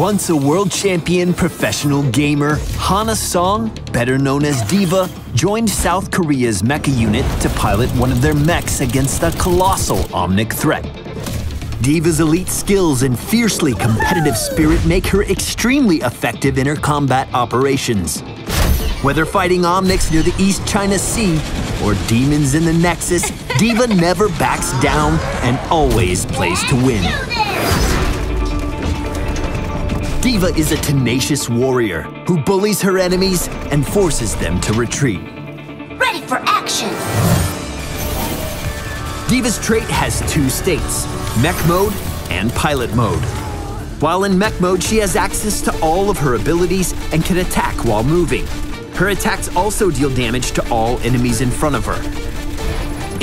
Once a world champion professional gamer, Hana Song, better known as D.Va, joined South Korea's mecha unit to pilot one of their mechs against a colossal Omnic threat. D.Va's elite skills and fiercely competitive spirit make her extremely effective in her combat operations. Whether fighting Omnics near the East China Sea or demons in the Nexus, D.Va never backs down and always plays to win. D.Va is a tenacious warrior who bullies her enemies and forces them to retreat. Ready for action! D.Va's trait has two states, Mech Mode and Pilot Mode. While in Mech Mode, she has access to all of her abilities and can attack while moving. Her attacks also deal damage to all enemies in front of her.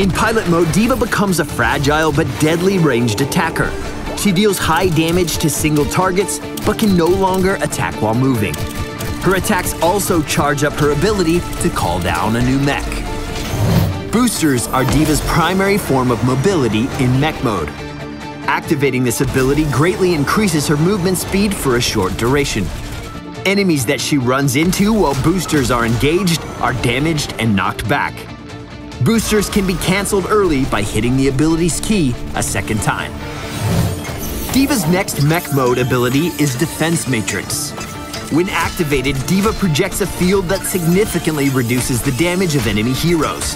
In Pilot Mode, D.Va becomes a fragile but deadly ranged attacker. She deals high damage to single targets, but can no longer attack while moving. Her attacks also charge up her ability to call down a new mech. Boosters are D.Va's primary form of mobility in Mech Mode. Activating this ability greatly increases her movement speed for a short duration. Enemies that she runs into while boosters are engaged are damaged and knocked back. Boosters can be cancelled early by hitting the ability's key a second time. D.Va's next Mech Mode ability is Defense Matrix. When activated, D.Va projects a field that significantly reduces the damage of enemy heroes.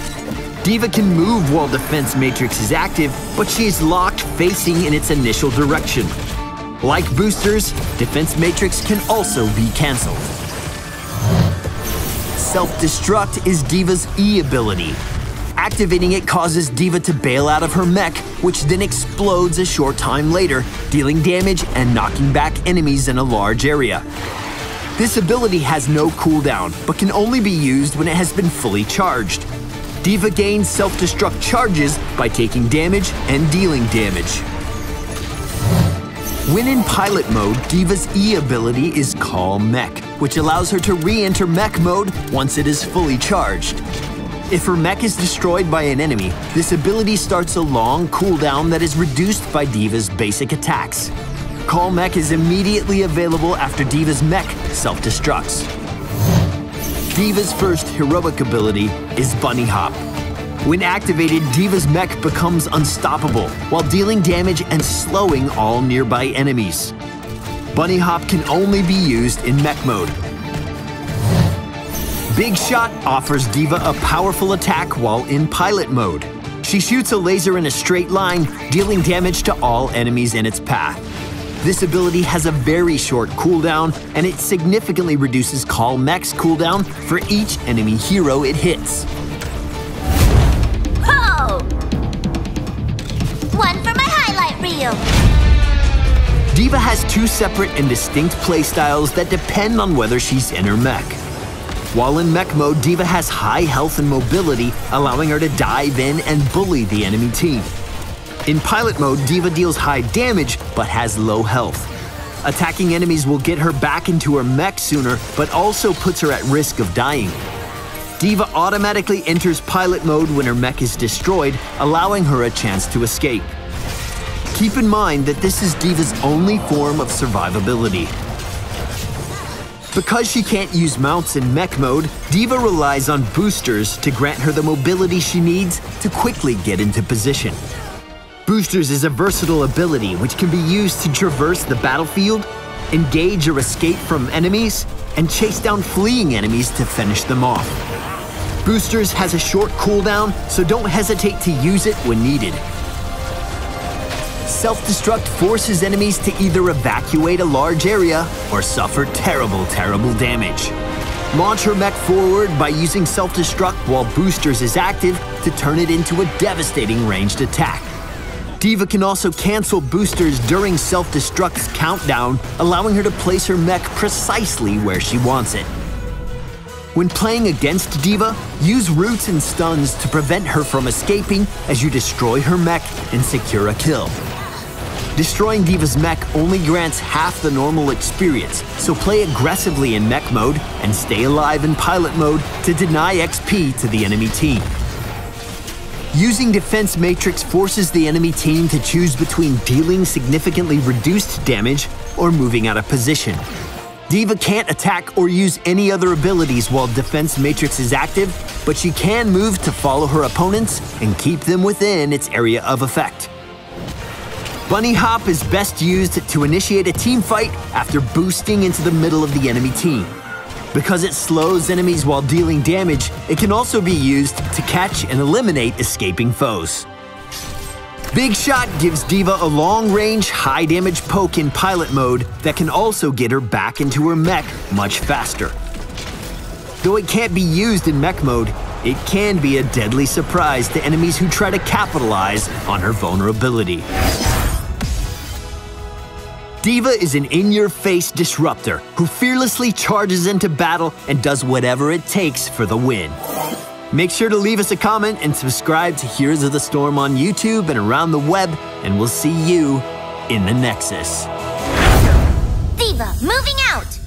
D.Va can move while Defense Matrix is active, but she is locked facing in its initial direction. Like boosters, Defense Matrix can also be cancelled. Self-Destruct is D.Va's E ability. Activating it causes D.Va to bail out of her mech, which then explodes a short time later, dealing damage and knocking back enemies in a large area. This ability has no cooldown, but can only be used when it has been fully charged. D.Va gains self-destruct charges by taking damage and dealing damage. When in Pilot Mode, D.Va's E ability is Call Mech, which allows her to re-enter Mech Mode once it is fully charged. If her mech is destroyed by an enemy, this ability starts a long cooldown that is reduced by D.Va's basic attacks. Call Mech is immediately available after D.Va's mech self-destructs. D.Va's first heroic ability is Bunny Hop. When activated, D.Va's mech becomes unstoppable while dealing damage and slowing all nearby enemies. Bunny Hop can only be used in Mech Mode. Big Shot offers D.Va a powerful attack while in Pilot Mode. She shoots a laser in a straight line, dealing damage to all enemies in its path. This ability has a very short cooldown, and it significantly reduces Call Mech's cooldown for each enemy hero it hits. Ho! One for my highlight reel! D.Va has two separate and distinct playstyles that depend on whether she's in her mech. While in Mech Mode, D.Va has high health and mobility, allowing her to dive in and bully the enemy team. In Pilot Mode, D.Va deals high damage, but has low health. Attacking enemies will get her back into her mech sooner, but also puts her at risk of dying. D.Va automatically enters Pilot Mode when her mech is destroyed, allowing her a chance to escape. Keep in mind that this is D.Va's only form of survivability. Because she can't use mounts in Mech Mode, D.Va relies on boosters to grant her the mobility she needs to quickly get into position. Boosters is a versatile ability which can be used to traverse the battlefield, engage or escape from enemies, and chase down fleeing enemies to finish them off. Boosters has a short cooldown, so don't hesitate to use it when needed. Self-destruct forces enemies to either evacuate a large area or suffer terrible damage. Launch her mech forward by using self-destruct while boosters is active to turn it into a devastating ranged attack. D.Va can also cancel boosters during self-destruct's countdown, allowing her to place her mech precisely where she wants it. When playing against D.Va, use roots and stuns to prevent her from escaping as you destroy her mech and secure a kill. Destroying D.Va's mech only grants half the normal experience, so play aggressively in Mech Mode and stay alive in Pilot Mode to deny XP to the enemy team. Using Defense Matrix forces the enemy team to choose between dealing significantly reduced damage or moving out of position. D.Va can't attack or use any other abilities while Defense Matrix is active, but she can move to follow her opponents and keep them within its area of effect. Bunny Hop is best used to initiate a team fight after boosting into the middle of the enemy team. Because it slows enemies while dealing damage, it can also be used to catch and eliminate escaping foes. Big Shot gives D.Va a long-range, high-damage poke in pilot mode that can also get her back into her mech much faster. Though it can't be used in mech mode, it can be a deadly surprise to enemies who try to capitalize on her vulnerability. D.Va is an in-your-face disruptor who fearlessly charges into battle and does whatever it takes for the win. Make sure to leave us a comment and subscribe to Heroes of the Storm on YouTube and around the web, and we'll see you in the Nexus. D.Va moving out!